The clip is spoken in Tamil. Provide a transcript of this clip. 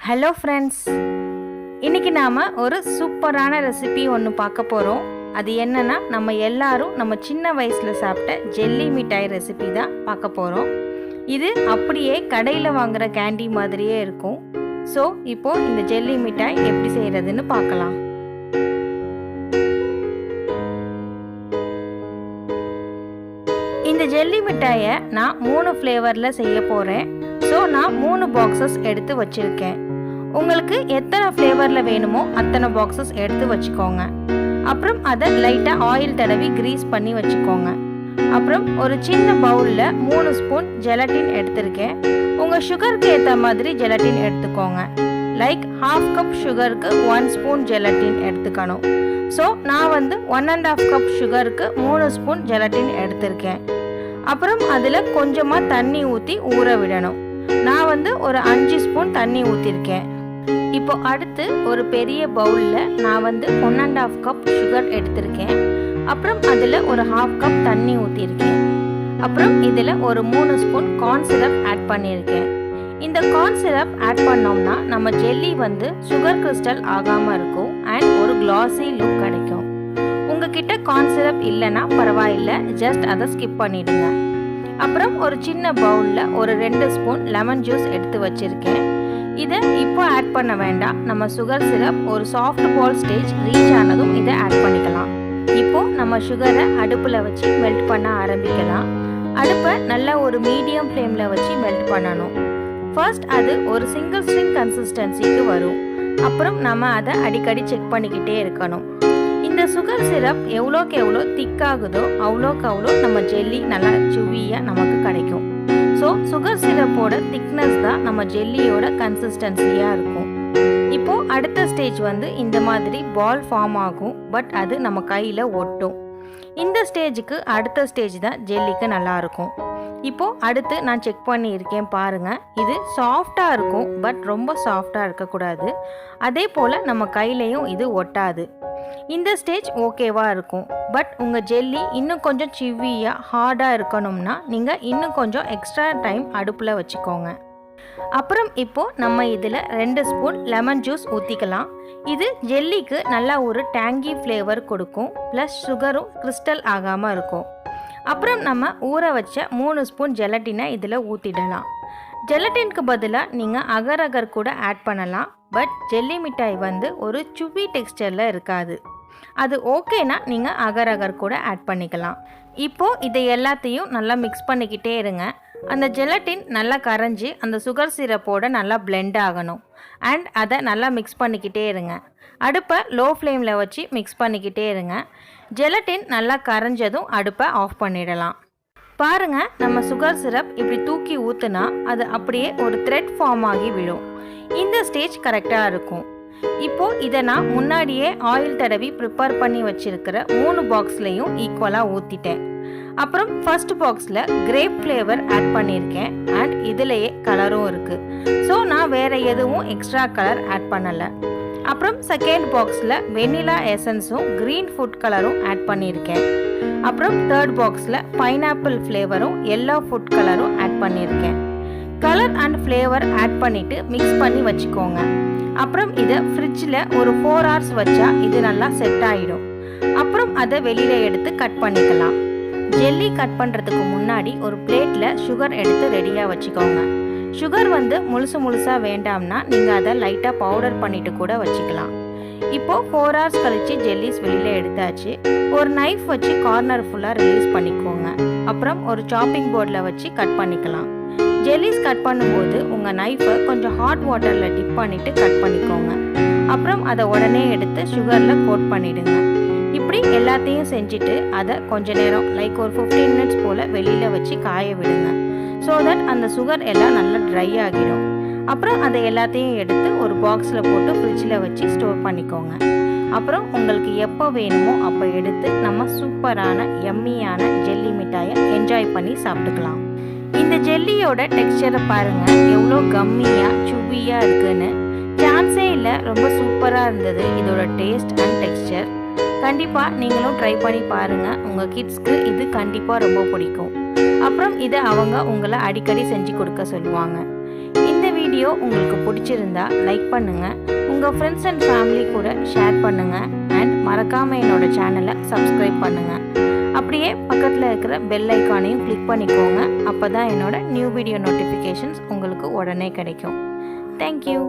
ஹலோ ஃப்ரெண்ட்ஸ், இன்றைக்கி நாம் ஒரு சூப்பரான ரெசிபி ஒன்று பார்க்க போகிறோம். அது என்னென்னா, நம்ம எல்லாரும் நம்ம சின்ன வயசில் சாப்பிட்ட ஜெல்லி மிட்டாய் ரெசிபி தான் பார்க்க போகிறோம். இது அப்படியே கடையில் வாங்குகிற கேண்டி மாதிரியே இருக்கும். ஸோ இப்போது இந்த ஜெல்லி மிட்டாய் எப்படி செய்கிறதுன்னு பார்க்கலாம். இந்த ஜெல்லி மிட்டாயை நான் 3 ஃப்ளேவரில் செய்ய போகிறேன். ஸோ நான் 3 பாக்ஸஸ் எடுத்து வச்சுருக்கேன். உங்களுக்கு எத்தனை ஃப்ளேவரில் வேணுமோ அத்தனை பாக்ஸஸ் எடுத்து வச்சுக்கோங்க. அப்புறம் அதை லைட்டாக ஆயில் தடவி கிரீஸ் பண்ணி வச்சுக்கோங்க. அப்புறம் ஒரு சின்ன பவுலில் 3 ஸ்பூன் ஜெலட்டின் எடுத்திருக்கேன். உங்கள் சுகருக்கு ஏற்ற மாதிரி ஜெலட்டின் எடுத்துக்கோங்க. லைக் 1/2 கப் சுகருக்கு 1 ஸ்பூன் ஜெலட்டின் எடுத்துக்கணும். ஸோ நான் 1.5 கப் சுகருக்கு 3 ஸ்பூன் ஜெலட்டின் எடுத்திருக்கேன். அப்புறம் அதில் கொஞ்சமாக தண்ணி ஊற்றி ஊற விடணும். நான் ஒரு 5 ஸ்பூன் தண்ணி ஊற்றிருக்கேன். இப்போ அடுத்து ஒரு பெரிய பவுலில் நான் 1.5 கப் சுகர் எடுத்திருக்கேன். அப்புறம் அதில் ஒரு 1/2 கப் தண்ணி ஊற்றிருக்கேன். அப்புறம் இதில் ஒரு 3 ஸ்பூன் கார்ன் சிரப் ஆட் பண்ணியிருக்கேன். இந்த கார்ன் சிரப் ஆட் பண்ணோம்னா நம்ம ஜெல்லி சுகர் கிறிஸ்டல் ஆகாமல் இருக்கும் அண்ட் ஒரு கிளாஸி லுக் கிடைக்கும். உங்ககிட்ட கார்ன் சிரப் இல்லைன்னா பரவாயில்லை, ஜஸ்ட் அதை ஸ்கிப் பண்ணிடுங்க. அப்புறம் ஒரு சின்ன பவுலில் ஒரு 2 ஸ்பூன் லெமன் ஜூஸ் எடுத்து வச்சுருக்கேன். இதை இப்போ ஆட் பண்ண வேண்டாம். நம்ம சுகர் சிரப் ஒரு சாஃப்ட் பால் ஸ்டேஜ் ரீச் ஆனதும் இதை ஆட் பண்ணிக்கலாம். இப்போது நம்ம சுகரை அடுப்பில் வச்சு மெல்ட் பண்ண ஆரம்பிக்கலாம். அடுப்பை நல்லா ஒரு மீடியம் ஃப்ளேமில் வச்சு மெல்ட் பண்ணணும். ஃபர்ஸ்ட் அது ஒரு சிங்கிள் ஸ்ட்ரிங் கன்சிஸ்டன்சிக்கு வரும். அப்புறம் நம்ம அதை அடிக்கடி செக் பண்ணிக்கிட்டே இருக்கணும். இந்த சுகர் சிரப் எவ்வளோக்கு எவ்வளோ திக்காகுதோ அவ்வளோக்கு அவ்வளோ நம்ம ஜெல்லி நல்லா சுவியாக நமக்கு கிடைக்கும். ஸோ சுகர் சிரப்போட திக்னஸ் தான் நம்ம ஜெல்லியோட கன்சிஸ்டன்சியாக இருக்கும். இப்போது அடுத்த ஸ்டேஜ் இந்த மாதிரி பால் ஃபார்ம் ஆகும். பட் அது நம்ம கையில் ஒட்டும். இந்த ஸ்டேஜுக்கு அடுத்த ஸ்டேஜ் தான் ஜெல்லிக்கு நல்லாயிருக்கும். இப்போது அடுத்து நான் செக் பண்ணியிருக்கேன் பாருங்கள். இது சாஃப்டாக இருக்கும், பட் ரொம்ப சாஃப்டாக இருக்கக்கூடாது. அதே போல் நம்ம கையிலையும் இது ஒட்டாது. இந்த ஸ்டேஜ் ஓகேவாக இருக்கும். பட் உங்கள் ஜெல்லி இன்னும் கொஞ்சம் சிவியாக ஹார்டாக இருக்கணும்னா நீங்கள் இன்னும் கொஞ்சம் எக்ஸ்ட்ரா டைம் அடுப்பில் வச்சுக்கோங்க. அப்புறம் இப்போது நம்ம இதில் 2 ஸ்பூன் லெமன் ஜூஸ் ஊற்றிக்கலாம். இது ஜெல்லிக்கு நல்லா ஒரு டேங்கி ஃப்ளேவர் கொடுக்கும். ப்ளஸ் சுகரும் கிறிஸ்டல் ஆகாமல் இருக்கும். அப்புறம் நம்ம ஊற வச்ச 3 ஸ்பூன் ஜெலட்டினை இதில் ஊற்றிடலாம். ஜெலட்டினுக்கு பதிலாக நீங்கள் அகர் அகர் கூட ஆட் பண்ணலாம். பட் ஜெல்லி மிட்டாய் ஒரு சுவி டெக்ஸ்டரில் இருக்காது. அது ஓகேனா நீங்கள் அகர் அகர் கூட ஆட் பண்ணிக்கலாம். இப்போது இதை எல்லாத்தையும் நல்லா மிக்ஸ் பண்ணிக்கிட்டே இருங்க. அந்த ஜெலட்டின் நல்லா கரைஞ்சி அந்த சுகர் சிரப்போடு நல்லா பிளெண்ட் ஆகணும். அண்ட் அதை நல்லா மிக்ஸ் பண்ணிக்கிட்டே இருங்க. அடுப்பை லோ ஃப்ளேமில் வச்சு மிக்ஸ் பண்ணிக்கிட்டே இருங்க. ஜெலட்டின் நல்லா கரைஞ்சதும் அடுப்பை ஆஃப் பண்ணிடலாம். பாருங்கள், நம்ம சுகர் சிரப் இப்படி தூக்கி ஊற்றுனா அது அப்படியே ஒரு த்ரெட் ஃபார்ம் ஆகி விடும். இந்த ஸ்டேஜ் கரெக்டாக இருக்கும். இப்போது இதை நான் முன்னாடியே ஆயில் தடவி ப்ரிப்பேர் பண்ணி வச்சுருக்கிற 3 பாக்ஸ்லையும் ஈக்குவலாக ஊற்றிட்டேன். அப்புறம் ஃபர்ஸ்ட் பாக்ஸில் கிரேப் ஃப்ளேவர் ஆட் பண்ணியிருக்கேன். அண்ட் இதிலேயே கலரும் இருக்குது. ஸோ நான் வேறு எதுவும் எக்ஸ்ட்ரா கலர் ஆட் பண்ணலை. அப்புறம் செகண்ட் பாக்ஸில் வெனிலா எசன்ஸும் க்ரீன் ஃபுட் கலரும் ஆட் பண்ணியிருக்கேன். அப்புறம் தேர்ட் பாக்ஸில் பைனாப்பிள் ஃப்ளேவரும் எல்லோ ஃபுட் கலரும் ஆட் பண்ணியிருக்கேன். கலர் அண்ட் ஃப்ளேவர் ஆட் பண்ணிவிட்டு மிக்ஸ் பண்ணி வச்சுக்கோங்க. அப்புறம் இதை ஃப்ரிட்ஜில் ஒரு 4 hours வச்சா இது நல்லா செட் ஆகிடும். அப்புறம் அதை வெளியில் எடுத்து கட் பண்ணிக்கலாம். ஜெல்லி கட் பண்ணுறதுக்கு முன்னாடி ஒரு பிளேட்டில் சுகர் எடுத்து ரெடியாக வச்சுக்கோங்க. சுகர் முழுசாக வேண்டாம்னா நீங்கள் அதை லைட்டாக பவுடர் பண்ணிவிட்டு கூட வச்சுக்கலாம். இப்போது 4 hours கழித்து ஜெல்லிஸ் வெளியில் எடுத்தாச்சு. ஒரு நைஃப் வச்சு கார்னர் ஃபுல்லாக ரிலீஸ் பண்ணிக்கோங்க. அப்புறம் ஒரு சாப்பிங் போர்டில் வச்சு கட் பண்ணிக்கலாம். ஜெல்லிஸ் கட் பண்ணும்போது உங்கள் நைஃபை கொஞ்சம் ஹாட் வாட்டரில் டிப் பண்ணிவிட்டு கட் பண்ணிக்கோங்க. அப்புறம் அதை உடனே எடுத்து சுகரில் கோட் பண்ணிவிடுங்க. இப்படி எல்லாத்தையும் செஞ்சுட்டு அதை கொஞ்ச நேரம் லைக் ஒரு 15 minutes போல் வெளியில் வச்சு காய விடுங்க. ஸோ தட் அந்த சுகர் எல்லாம் நல்லா ட்ரை ஆகிடும். அப்புறம் அதை எல்லாத்தையும் எடுத்து ஒரு பாக்ஸில் போட்டு ஃப்ரிட்ஜில் வச்சு ஸ்டோர் பண்ணிக்கோங்க. அப்புறம் உங்களுக்கு எப்போ வேணுமோ அப்போ எடுத்து நம்ம சூப்பரான எம்மியான ஜெல்லி மிட்டாயை என்ஜாய் பண்ணி சாப்பிட்டுக்கலாம். இந்த ஜெல்லியோட டெக்ஸ்சரை பாருங்கள், எவ்வளோ கம்மியாக சுவியாக இருக்குன்னு. சான்ஸே இல்லை, ரொம்ப சூப்பராக இருந்தது இதோட டேஸ்ட் அண்ட் டெக்ஸ்சர். கண்டிப்பாக நீங்களும் ட்ரை பண்ணி பாருங்கள். உங்கள் கிட்ஸ்க்கு இது கண்டிப்பாக ரொம்ப பிடிக்கும். அப்புறம் இதை அவங்க உங்களை அடிக்கடி செஞ்சு கொடுக்க சொல்லுவாங்க. இந்த வீடியோ வீடியோ உங்களுக்கு பிடிச்சிருந்தா லைக் பண்ணுங்கள், உங்கள் ஃப்ரெண்ட்ஸ் அண்ட் ஃபேமிலி கூட ஷேர் பண்ணுங்கள் அண்ட் மறக்காமல் என்னோட சேனலை சப்ஸ்கிரைப் பண்ணுங்கள். அப்படியே பக்கத்தில் இருக்கிற பெல் ஐக்கானையும் கிளிக் பண்ணிக்கோங்க. அப்போ தான் என்னோட நியூ வீடியோ நோட்டிஃபிகேஷன்ஸ் உங்களுக்கு உடனே கிடைக்கும். தேங்க்யூ.